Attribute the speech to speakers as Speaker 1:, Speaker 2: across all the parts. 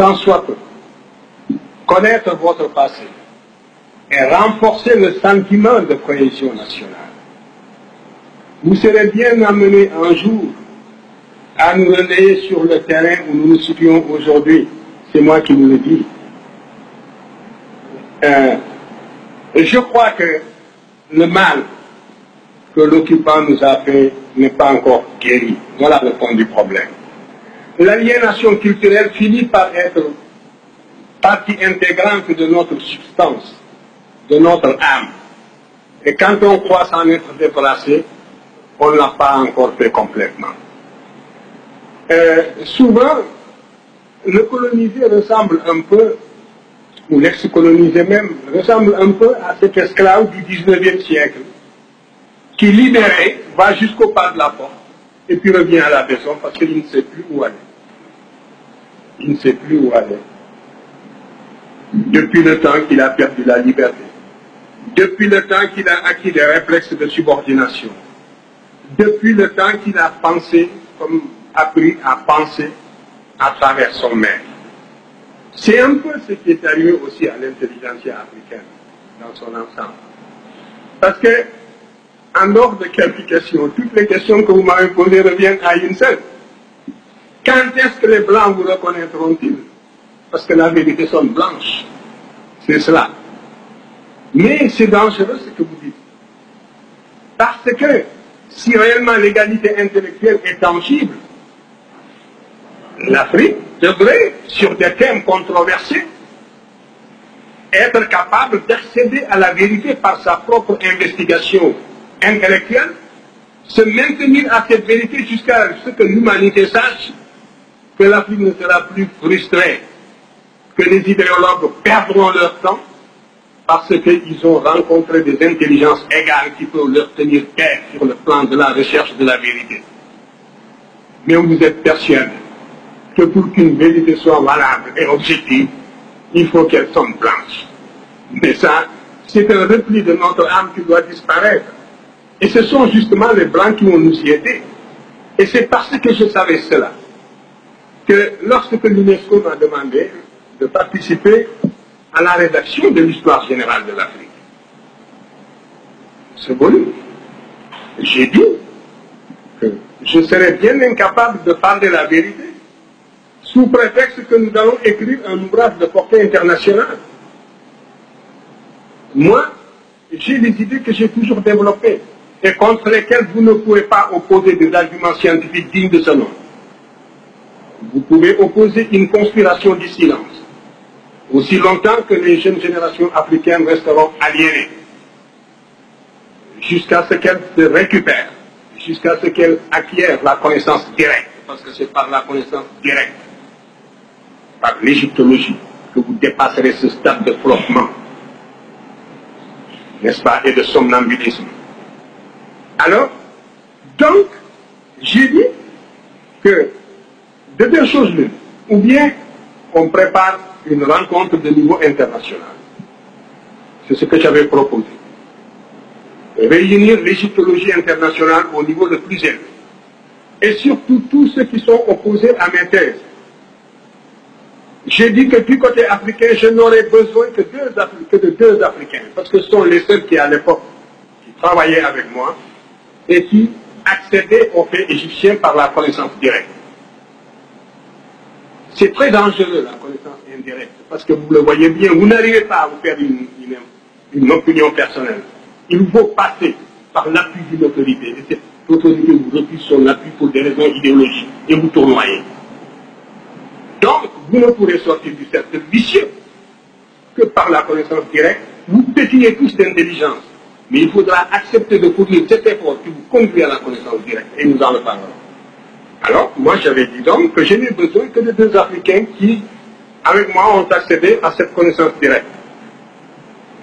Speaker 1: tant soit peu, connaître votre passé et renforcer le sentiment de cohésion nationale. Vous serez bien amené un jour à nous relayer sur le terrain où nous nous situons aujourd'hui. C'est moi qui vous le dis. Je crois que le mal que l'occupant nous a fait n'est pas encore guéri. Voilà le fond du problème. L'aliénation culturelle finit par être partie intégrante de notre substance, de notre âme. Et quand on croit s'en être débarrassé, on ne l'a pas encore fait complètement. Souvent, le colonisé ressemble un peu, ou l'ex-colonisé même, ressemble un peu à cet esclave du 19e siècle, qui, libéré, va jusqu'au pas de la porte, et puis revient à la maison parce qu'il ne sait plus où aller. Il ne sait plus où aller. Depuis le temps qu'il a perdu la liberté, depuis le temps qu'il a acquis des réflexes de subordination, depuis le temps qu'il a pensé, comme appris à penser à travers son maître. C'est un peu ce qui est arrivé aussi à l'intelligentsia africaine dans son ensemble. Parce que, en dehors de quelques questions, toutes les questions que vous m'avez posées reviennent à une seule. Quand est-ce que les Blancs vous reconnaîtront-ils? Parce que la vérité sonne blanche. C'est cela. Mais c'est dangereux ce que vous dites. Parce que si réellement l'égalité intellectuelle est tangible, l'Afrique devrait, sur des thèmes controversés, être capable d'accéder à la vérité par sa propre investigation intellectuelle, se maintenir à cette vérité jusqu'à ce que l'humanité sache que l'Afrique ne sera plus frustrée, que les idéologues perdront leur temps parce qu'ils ont rencontré des intelligences égales qui peuvent leur tenir tête sur le plan de la recherche de la vérité. Mais vous êtes persuadé que pour qu'une vérité soit valable et objective, il faut qu'elle sonne blanche. Mais ça, c'est un repli de notre âme qui doit disparaître. Et ce sont justement les Blancs qui vont nous y aider. Et c'est parce que je savais cela que lorsque l'UNESCO m'a demandé de participer à la rédaction de l'histoire générale de l'Afrique, ce volume, j'ai dit que je serais bien incapable de parler la vérité sous prétexte que nous allons écrire un ouvrage de portée internationale. Moi, j'ai des idées que j'ai toujours développées et contre lesquelles vous ne pouvez pas opposer des arguments scientifiques dignes de ce nom. Vous pouvez opposer une conspiration du silence, aussi longtemps que les jeunes générations africaines resteront aliénées, jusqu'à ce qu'elles se récupèrent, jusqu'à ce qu'elles acquièrent la connaissance directe, parce que c'est par la connaissance directe, par l'égyptologie, que vous dépasserez ce stade de flottement, n'est-ce pas, et de somnambulisme. Alors, donc, j'ai dit que de deux choses l'une, ou bien on prépare une rencontre de niveau international. C'est ce que j'avais proposé. Réunir l'égyptologie internationale au niveau le plus élevé. Et surtout tous ceux qui sont opposés à mes thèses. J'ai dit que du côté africain, je n'aurais besoin que de deux Africains, parce que ce sont les seuls qui, à l'époque, qui travaillaient avec moi et qui accédaient aux faits égyptiens par la connaissance directe. C'est très dangereux, la connaissance indirecte, parce que vous le voyez bien, vous n'arrivez pas à vous faire une opinion personnelle. Il faut passer par l'appui d'une autorité, et cette autorité vous refuse son appui pour des raisons idéologiques, et vous tournoyez. Donc, vous ne pourrez sortir du cercle vicieux que par la connaissance directe. Vous pétillez tous d'intelligence, mais il faudra accepter de fournir cet effort qui vous conduit à la connaissance directe, et nous en reparlerons. Alors, moi j'avais dit donc que je n'ai besoin que de deux Africains qui, avec moi, ont accédé à cette connaissance directe.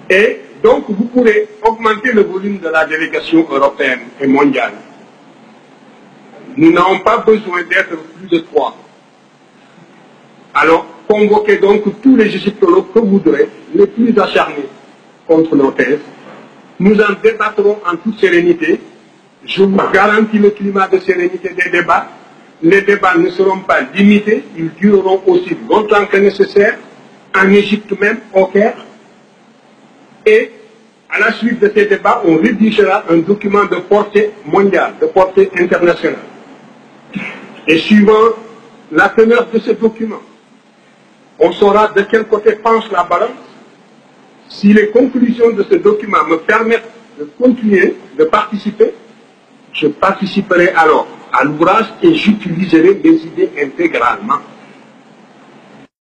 Speaker 1: Et donc, vous pourrez augmenter le volume de la délégation européenne et mondiale. Nous n'avons pas besoin d'être plus de 3. Alors, convoquez donc tous les égyptologues que vous voudrez, les plus acharnés contre nos thèses. Nous en débattrons en toute sérénité. Je vous garantis le climat de sérénité des débats. les débats ne seront pas limités, ils dureront aussi longtemps que nécessaire, en Égypte même, au Caire. Et à la suite de ces débats, on rédigera un document de portée mondiale, de portée internationale. Et suivant la teneur de ce document, on saura de quel côté penche la balance. Si les conclusions de ce document me permettent de continuer, de participer, je participerai alors à l'ouvrage et j'utiliserai mes idées intégralement.